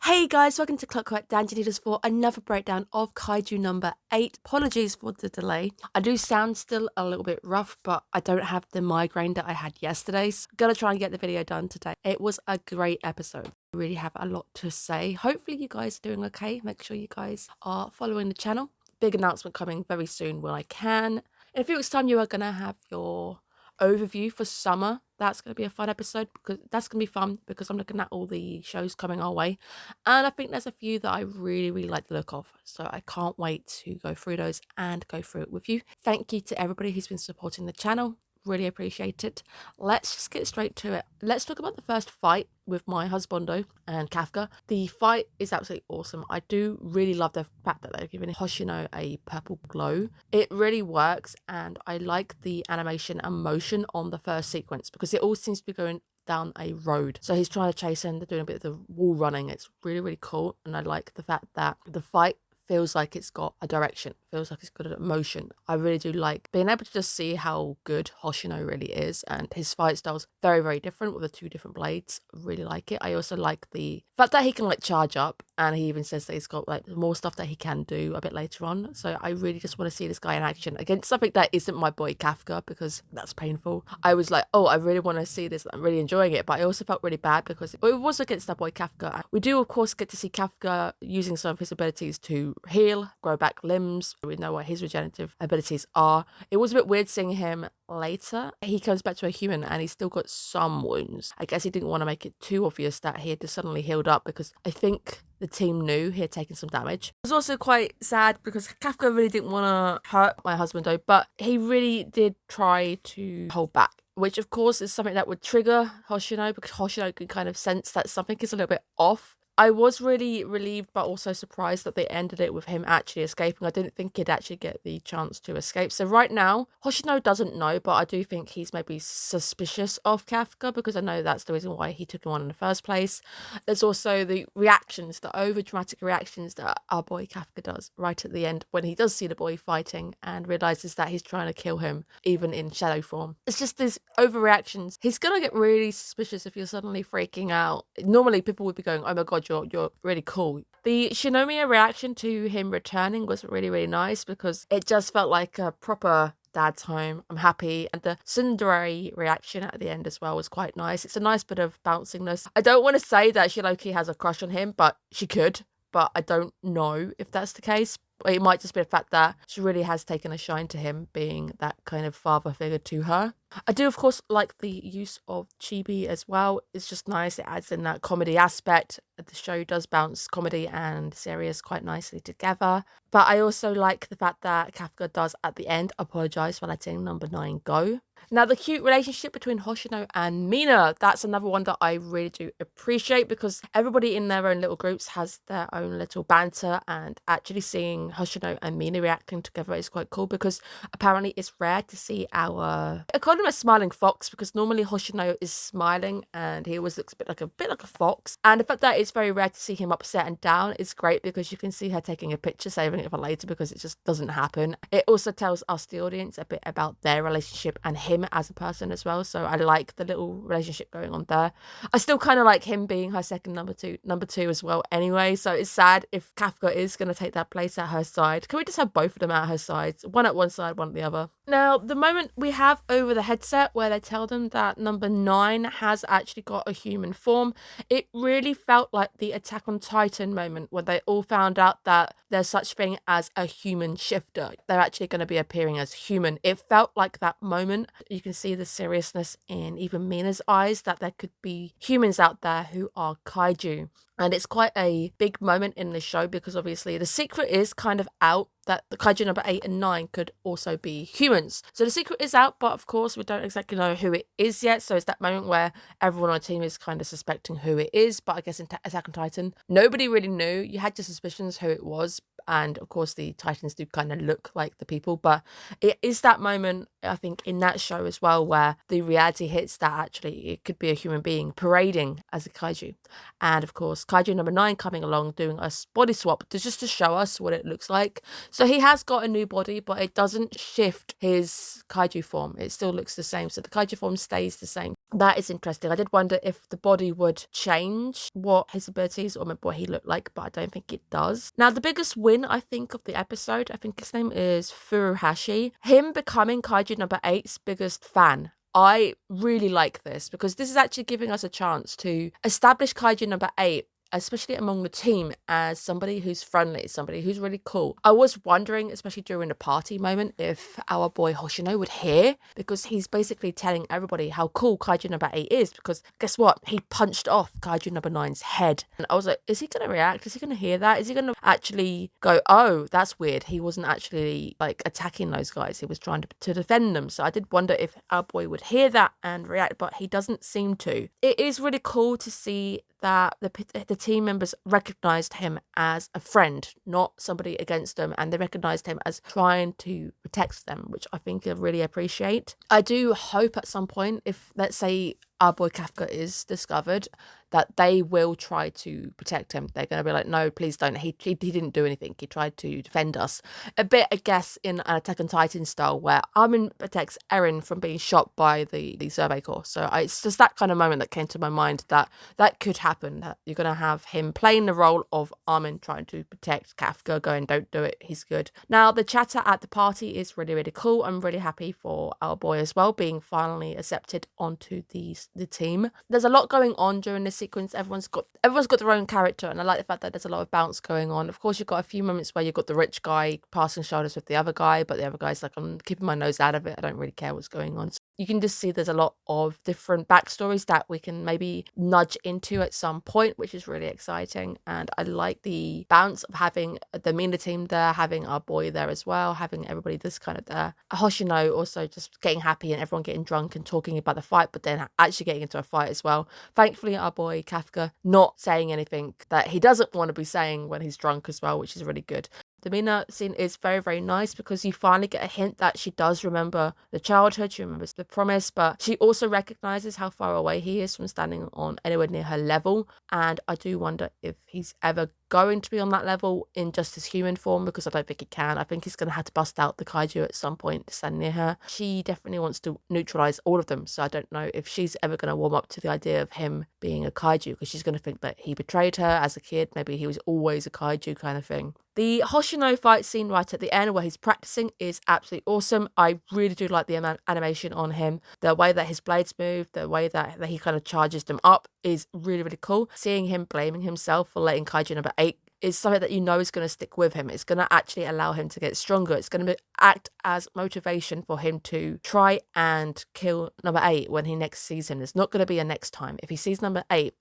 Hey guys, welcome to Clockwork Noodles for another breakdown of Kaiju number 8. Apologies for the delay. I do sound still a little bit rough, but I don't have the migraine that I had yesterday. So I'm gonna try and get the video done today. It was a great episode. I really have a lot to say. Hopefully you guys are doing okay. Make sure you guys are following the channel. Big announcement coming very soon when I can. In a few weeks' time, you are gonna have your overview for summer. That's going to be a fun episode because I'm looking at all the shows coming our way, and I think there's a few that I really like the look of, so I can't wait to go through those and go through it with you. Thank you to everybody who's been supporting the channel. Really appreciate it. Let's just get straight to it. Let's talk about the first fight with my husbando and Kafka. The fight is absolutely awesome. I do really love the fact that they're giving Hoshino a purple glow. It really works, and I like the animation and motion on the first sequence because it all seems to be going down a road. So he's trying to chase him. They're doing a bit of the wall running. It's really cool, and I like the fact that the fight feels like it's got a direction, feels like it's got a motion. I really do like being able to just see how good Hoshino really is, and his fight style's very different with the two different blades. Really like it. I also like the fact that he can like charge up, and he even says that he's got like more stuff that he can do a bit later on. So I really just want to see this guy in action against something that isn't my boy Kafka, because that's painful. I was like, oh, I really want to see this. I'm really enjoying it, but I also felt really bad because it was against that boy Kafka. We do of course get to see Kafka using some of his abilities to heal, grow back limbs. We know what his regenerative abilities are. It was a bit weird seeing him later. He comes back to a human and he's still got some wounds. I guess he didn't want to make it too obvious that he had just suddenly healed up, because I think the team knew he had taken some damage. It was also quite sad because Kafka really didn't want to hurt my husband though, but he really did try to hold back, which of course is something that would trigger Hoshino, because Hoshino can kind of sense that something is a little bit off. I was really relieved but also surprised that they ended it with him actually escaping. I didn't think he'd actually get the chance to escape. So right now, Hoshino doesn't know, but I do think he's maybe suspicious of Kafka, because I know that's the reason why he took him on in the first place. There's also the reactions, the over-dramatic reactions that our boy Kafka does right at the end when he does see the boy fighting and realises that he's trying to kill him, even in shadow form. It's just these overreactions. He's gonna get really suspicious if you're suddenly freaking out. Normally people would be going, oh my god, you're really cool. The Shinomiya reaction to him returning was really nice, because it just felt like a proper dad's home. I'm happy. And the tsundere reaction at the end as well was quite nice. It's a nice bit of bouncingness. I don't want to say that Shiroki has a crush on him, but she could. But I don't know if that's the case. It might just be the fact that she really has taken a shine to him, being that kind of father figure to her. I do, of course, like the use of chibi as well. It's just nice. It adds in that comedy aspect. The show does bounce comedy and serious quite nicely together. But I also like the fact that Kafka does, at the end, apologise for letting number 9 go. Now, the cute relationship between Hoshino and Mina, that's another one that I really do appreciate, because everybody in their own little groups has their own little banter, and actually seeing Hoshino and Mina reacting together is quite cool, because apparently it's rare to see I call him a smiling fox, because normally Hoshino is smiling and he always looks a bit like a fox, and the fact that it's very rare to see him upset and down is great, because you can see her taking a picture, saving it for later, because it just doesn't happen. It also tells us, the audience, a bit about their relationship and him as a person as well, so I like the little relationship going on there. I still kind of like him being her second number two as well anyway, so it's sad if Kafka is going to take that place at her side. Can we just have both of them at her sides, one at one side, one at the other? Now, the moment we have over the headset where they tell them that number 9 has actually got a human form, it really felt like the Attack on Titan moment when they all found out that there's such thing as a human shifter. They're actually going to be appearing as human. It felt like that moment. You can see the seriousness in even Mina's eyes, that there could be humans out there who are kaiju. And it's quite a big moment in the show, because obviously the secret is kind of out that the kaiju number 8 and 9 could also be humans. So the secret is out, but of course we don't exactly know who it is yet. So it's that moment where everyone on the team is kind of suspecting who it is. But I guess in Attack on Titan, nobody really knew. You had your suspicions who it was. And of course the Titans do kind of look like the people. But it is that moment, I think, in that show as well, where the reality hits that actually it could be a human being parading as a kaiju. And of course, kaiju number 9 coming along, doing a body swap just to show us what it looks like. So he has got a new body, but it doesn't shift his kaiju form. It still looks the same. So the kaiju form stays the same. that is interesting. I did wonder if the body would change what his abilities or what he looked like, but I don't think it does. Now, the biggest win, I think, of the episode, I think his name is Furuhashi. Him becoming Kaiju number 8's biggest fan. I really like this because this is actually giving us a chance to establish Kaiju number 8, especially among the team, as somebody who's friendly, somebody who's really cool. I was wondering, especially during the party moment, if our boy Hoshino would hear, because he's basically telling everybody how cool Kaiju number 8 is, because guess what? He punched off Kaiju number 9's head. And I was like, is he going to react? Is he going to hear that? Is he going to actually go, oh, that's weird. He wasn't actually like attacking those guys. He was trying to defend them. So I did wonder if our boy would hear that and react, but he doesn't seem to. It is really cool to see that the team members recognized him as a friend, not somebody against them, and they recognized him as trying to protect them, which I think I really appreciate. I do hope at some point, if let's say our boy Kafka is discovered, that they will try to protect him. They're going to be like, no, please don't. He didn't do anything. He tried to defend us. A bit, I guess, in an Attack on Titan style, where Armin protects Eren from being shot by the Survey Corps. So it's just that kind of moment that came to my mind that could happen. That you're going to have him playing the role of Armin trying to protect Kafka, going, don't do it. He's good. Now, the chatter at the party is really, really cool. I'm really happy for our boy as well, being finally accepted onto the team. There's a lot going on during this sequence. Everyone's got their own character, and I like the fact that there's a lot of bounce going on. Of course, you've got a few moments where you've got the rich guy passing shoulders with the other guy, but the other guy's like, I'm keeping my nose out of it. I don't really care what's going on. So you can just see there's a lot of different backstories that we can maybe nudge into at some point, which is really exciting. And I like the bounce of having the Mina team there, having our boy there as well, having everybody just kind of there. Hoshino also just getting happy and everyone getting drunk and talking about the fight, but then actually getting into a fight as well. Thankfully, our boy Kafka not saying anything that he doesn't want to be saying when he's drunk as well, which is really good. The Mina scene is very, very nice because you finally get a hint that she does remember the childhood, she remembers the promise, but she also recognizes how far away he is from standing on anywhere near her level. And I do wonder if he's ever going to be on that level in just his human form, because I don't think he can. I think he's going to have to bust out the kaiju at some point to stand near her. She definitely wants to neutralize all of them, so I don't know if she's ever going to warm up to the idea of him being a kaiju, because she's going to think that he betrayed her as a kid. Maybe he was always a kaiju kind of thing. The Hoshino fight scene right at the end where he's practicing is absolutely awesome. I really do like the animation on him. The way that his blades move, the way that he kind of charges them up is really, really cool. Seeing him blaming himself for letting Kaiju number 8 is something that you know is going to stick with him. It's going to actually allow him to get stronger. It's going to act as motivation for him to try and kill number 8 when he next sees him. There's not going to be a next time. If he sees number 8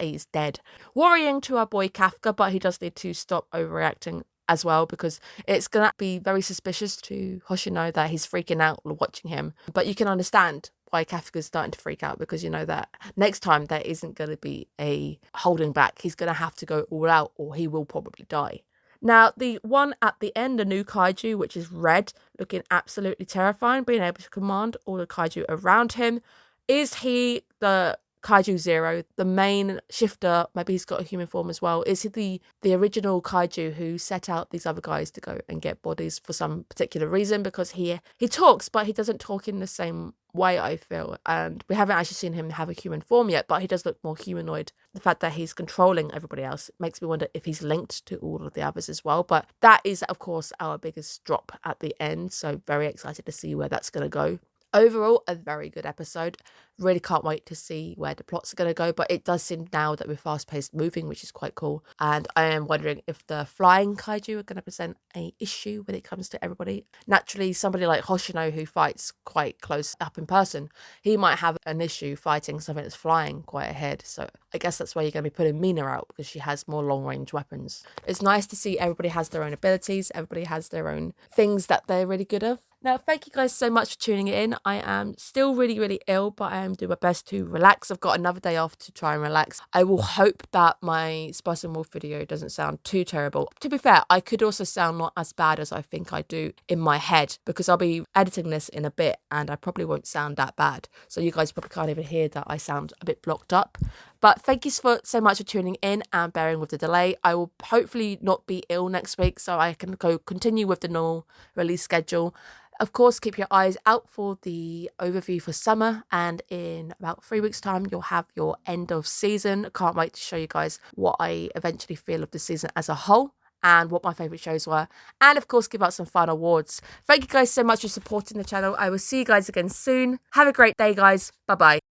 is dead. Worrying to our boy Kafka, but he does need to stop overreacting as well, because it's going to be very suspicious to Hoshino that he's freaking out watching him. But you can understand why Kafka's starting to freak out, because you know that next time there isn't going to be a holding back. He's going to have to go all out or he will probably die. Now, the one at the end, the new kaiju, which is red, looking absolutely terrifying, being able to command all the kaiju around him. Is he the Kaiju Zero, the main shifter? Maybe he's got a human form as well. Is he the original kaiju who set out these other guys to go and get bodies for some particular reason? Because he talks, but he doesn't talk in the same way, I feel. And we haven't actually seen him have a human form yet, but he does look more humanoid. The fact that he's controlling everybody else makes me wonder if he's linked to all of the others as well. But that is, of course, our biggest drop at the end. So very excited to see where that's going to go. Overall, a very good episode. Really can't wait to see where the plots are going to go, but it does seem now that we're fast-paced moving, which is quite cool. And I am wondering if the flying kaiju are going to present an issue when it comes to everybody. Naturally, somebody like Hoshino, who fights quite close up in person, he might have an issue fighting something that's flying quite ahead. So I guess that's why you're going to be putting Mina out, because she has more long-range weapons. It's nice to see everybody has their own abilities, everybody has their own things that they're really good at. Now, thank you guys so much for tuning in. I am still really, really ill, but I am doing my best to relax. I've got another day off to try and relax. I will hope that my Spice and Wolf video doesn't sound too terrible. To be fair, I could also sound not as bad as I think I do in my head, because I'll be editing this in a bit and I probably won't sound that bad. So you guys probably can't even hear that I sound a bit blocked up. But thank you so much for tuning in and bearing with the delay. I will hopefully not be ill next week, so I can continue with the normal release schedule. Of course, keep your eyes out for the overview for summer, and in about 3 weeks' time, you'll have your end of season. Can't wait to show you guys what I eventually feel of the season as a whole and what my favourite shows were, and of course give out some final awards. Thank you guys so much for supporting the channel. I will see you guys again soon. Have a great day, guys. Bye bye.